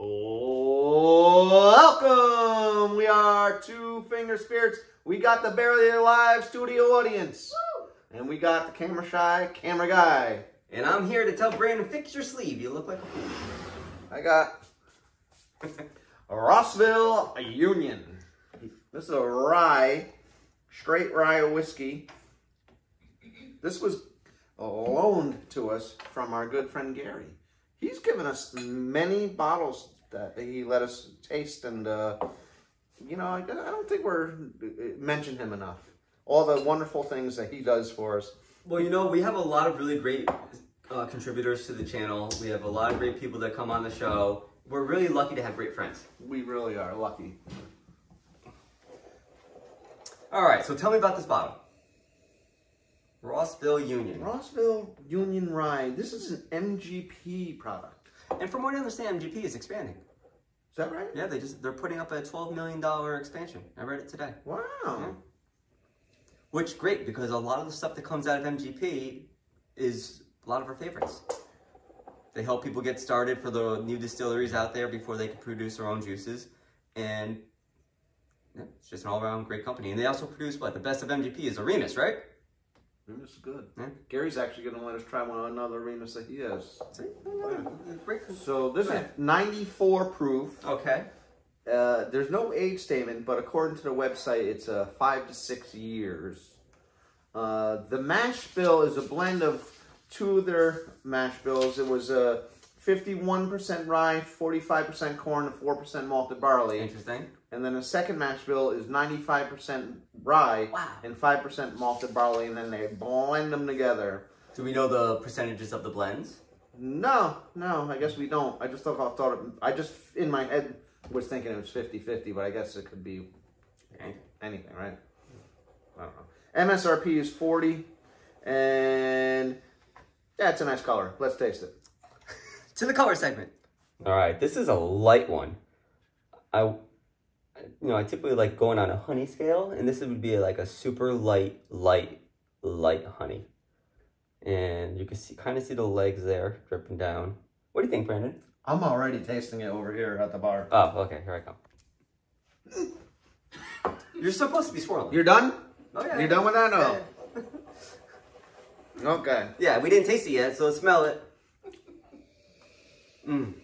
Welcome! We are Two Finger Spirits. We got the Barley live studio audience. Woo! And we got the camera shy camera guy. And I'm here to tell Brandon, fix your sleeve. You look like a fool. I got Rossville Union. This is a rye, straight rye whiskey. This was loaned to us from our good friend Gary. He's given us many bottles that he let us taste, and you know, I don't think we're mentioned him enough. All the wonderful things that he does for us. Well, you know, we have a lot of really great contributors to the channel. We have a lot of great people that come on the show. We're really lucky to have great friends. We really are lucky. All right, so tell me about this bottle. Rossville Union. Rossville Union Rye. This is an MGP product. And from what I understand, MGP is expanding. Is that right? Yeah, they're putting up a $12 million expansion. I read it today. Wow. Yeah. Which, great, because a lot of the stuff that comes out of MGP is a lot of our favorites. They help people get started for the new distilleries out there before they can produce their own juices. And yeah, it's just an all-around great company. And they also produce, what, the best of MGP is a Remus, right? Remus is good. Yeah. Gary's actually going to let us try another Remus that he has. See? Great. So this is 94 proof. Okay. There's no age statement, but according to the website, it's 5 to 6 years. The mash bill is a blend of two of their mash bills. It was 51% rye, 45% corn, and 4% malted barley. Interesting. And then the second mash bill is 95% rye and 5% malted barley, and then they blend them together. Do we know the percentages of the blends? No, I guess we don't. I just in my head was thinking it was 50-50, but I guess it could be anything, right? I don't know. MSRP is 40, and yeah, it's a nice color. Let's taste it. To the color segment. All right, this is a light one. I typically like going on a honey scale, and this would be like a super light honey. And you can kind of see the legs there dripping down. What do you think, Brandon? I'm already tasting it over here at the bar. Oh, okay, here I come. You're supposed to be swirling. You're done? Oh, yeah. You're done with that? No. Yeah. Okay. Yeah, we didn't taste it yet, so let's smell it. Mmm.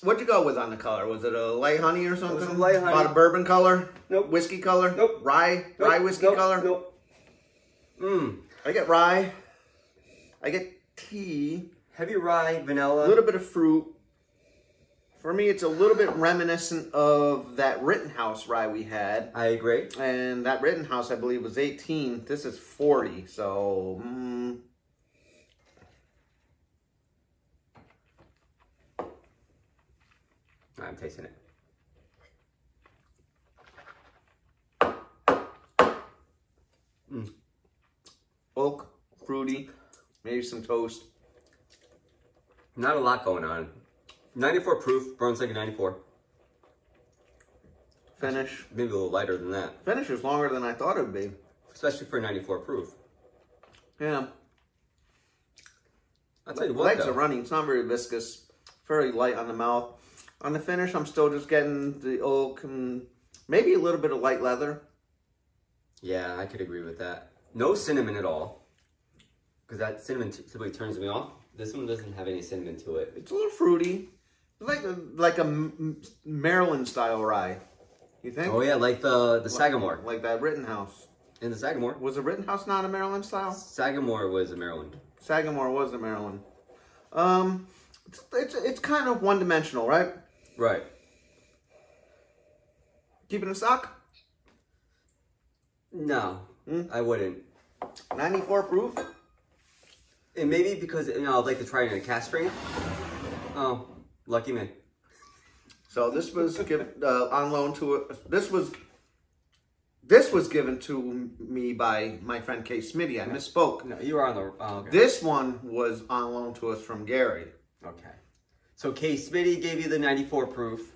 What'd you go with on the color? Was it a light honey or something? It was a light honey. About a bourbon color? Nope. Whiskey color? Nope. Rye? Nope. Rye whiskey nope. color? Nope. Mmm. I get rye. I get tea. Heavy rye, vanilla. A little bit of fruit. For me, it's a little bit reminiscent of that Rittenhouse rye we had. I agree. And that Rittenhouse, I believe, was 18. This is 40. So, I'm tasting it. Oak, fruity, maybe some toast. Not a lot going on. 94 proof, burns like a 94. Finish. Maybe a little lighter than that. Finish is longer than I thought it would be. Especially for 94 proof. Yeah. I'll tell you what, legs though. are running. It's not very viscous. Very light on the mouth. On the finish, I'm still just getting the oak and maybe a little bit of light leather. Yeah, I could agree with that. No cinnamon at all. Because that cinnamon typically turns me off. This one doesn't have any cinnamon to it. It's a little fruity. Like a Maryland style rye. You think? Oh yeah, like the Sagamore. Like that Rittenhouse. And the Sagamore. Was the Rittenhouse not a Maryland style? Sagamore was a Maryland. Sagamore was a Maryland. It's kind of one-dimensional, right? Right. Keep it in stock? No, I wouldn't. 94 proof? And maybe because, I'd like to try it in a cask strength. Oh, lucky me. So this was given on loan to this was given to me by my friend Kay Smitty. I misspoke. No, you were on the. Oh, okay. This one was on loan to us from Gary. Okay. So Kay Smitty gave you the 94 proof,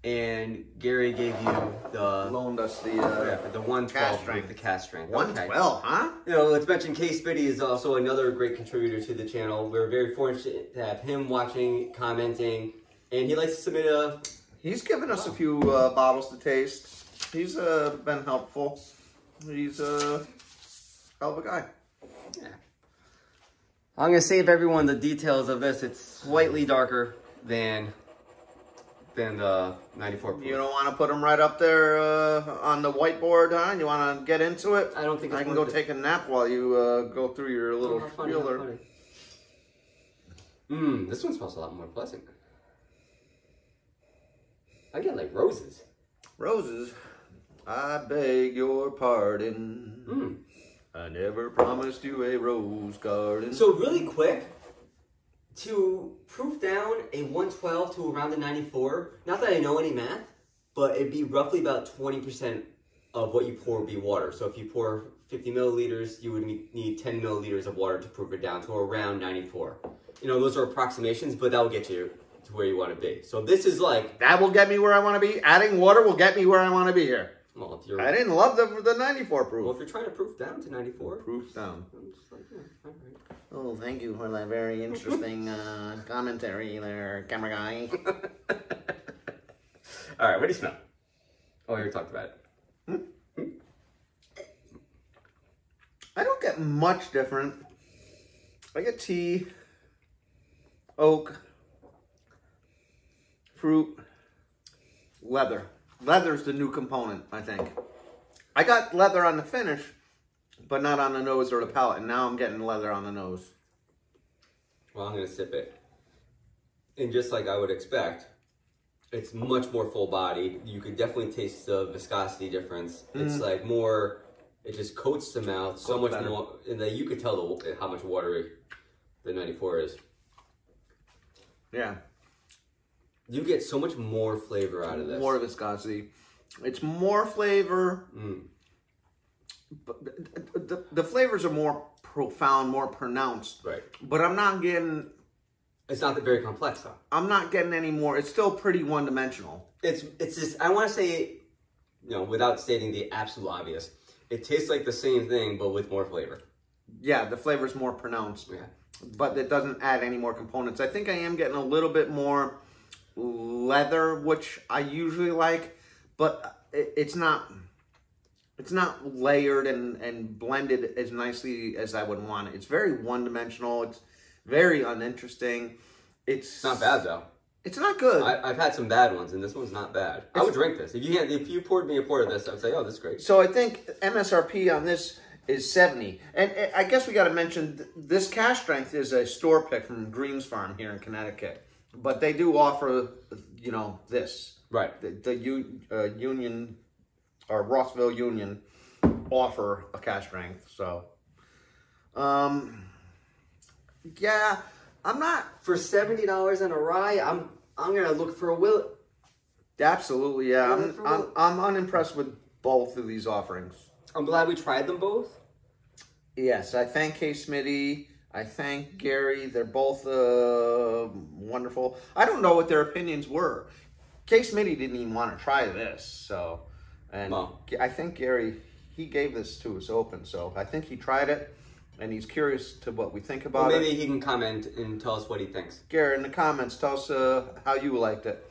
and Gary gave you the loaned us the 112 cask strength. proof, the cask strength. 112, huh? Let's mention Kay Smitty is also another great contributor to the channel. We're very fortunate to have him watching, commenting, And he likes to submit a... He's given us a few bottles to taste. He's been helpful. He's a hell of a guy. Yeah. I'm going to save everyone the details of this. It's slightly darker than the 94 proof. You don't want to put them right up there on the whiteboard, huh? You want to get into it? I don't think I can go take a nap while you go through your little spiel there. This one smells a lot more pleasant. I get like roses. Roses? I beg your pardon. I never promised you a rose garden. So really quick, to proof down a 112 to around the 94, not that I know any math, but it'd be roughly about 20% of what you pour would be water. So if you pour 50 milliliters, you would need 10 milliliters of water to proof it down to around 94. You know, those are approximations, but that will get you to where you want to be. So this is like... That will get me where I want to be. Adding water will get me where I want to be here. Well, if you're... I didn't love the 94 proof. Well, if you're trying to proof down to 94... Proof down. I'm just like, yeah, all right. Oh, thank you for that very interesting commentary there, camera guy. All right, what do you smell? Oh, we already talked about it. I don't get much different. I get tea, oak, fruit, leather. Leather's the new component, I think. I got leather on the finish, but not on the nose or the palate, and now I'm getting leather on the nose. Well, I'm going to sip it. And just like I would expect, it's much more full-bodied. You could definitely taste the viscosity difference. It's like more, it just coats the mouth so much better. More, and that you could tell how much watery the 94 is. Yeah. You get so much more flavor out of this. More viscosity. It's more flavor. But the flavors are more profound, more pronounced. Right. But I'm not getting... It's not that very complex, though. I'm not getting any more. It's still pretty one-dimensional. It's just, I want to say, you know, without stating the absolute obvious, it tastes like the same thing, but with more flavor. Yeah, the flavor's more pronounced. Yeah. But it doesn't add any more components. I think I am getting a little bit more leather, which I usually like, but it's not layered and blended as nicely as I would want it. It's very one-dimensional. It's very uninteresting. It's not bad, though. It's not good. I've had some bad ones, and this one's not bad. I would drink this. If you poured me a quart of this, I would say, oh, this is great. So I think MSRP on this is 70. And I guess we got to mention, this cask strength is a store pick from Green's Farm here in Connecticut. But they do offer, you know, this. Right. The Union, or Rossville Union, offer a cask strength. So, yeah, I'm not... For $70 on a rye, I'm gonna look for a Willet. Absolutely, yeah. I'm unimpressed with both of these offerings. I'm glad we tried them both. Yes, I thank Kay Smitty. I thank Gary. They're both wonderful. I don't know what their opinions were. Kay Smitty didn't even want to try this, so... And I think Gary, he gave this to us open, so I think he tried it, and he's curious to what we think about it. Maybe he can comment and tell us what he thinks. Gary, in the comments, tell us how you liked it.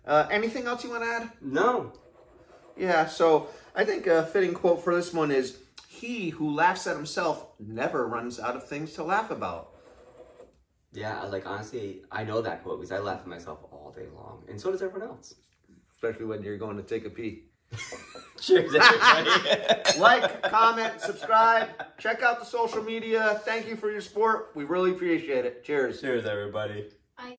Anything else you want to add? No. Yeah, so I think a fitting quote for this one is, "He who laughs at himself never runs out of things to laugh about." Yeah, like honestly, I know that quote because I laugh at myself all day long, and so does everyone else. Especially when you're going to take a pee. Cheers, everybody. Like, comment, subscribe, check out the social media. Thank you for your support. We really appreciate it. Cheers. Cheers, everybody.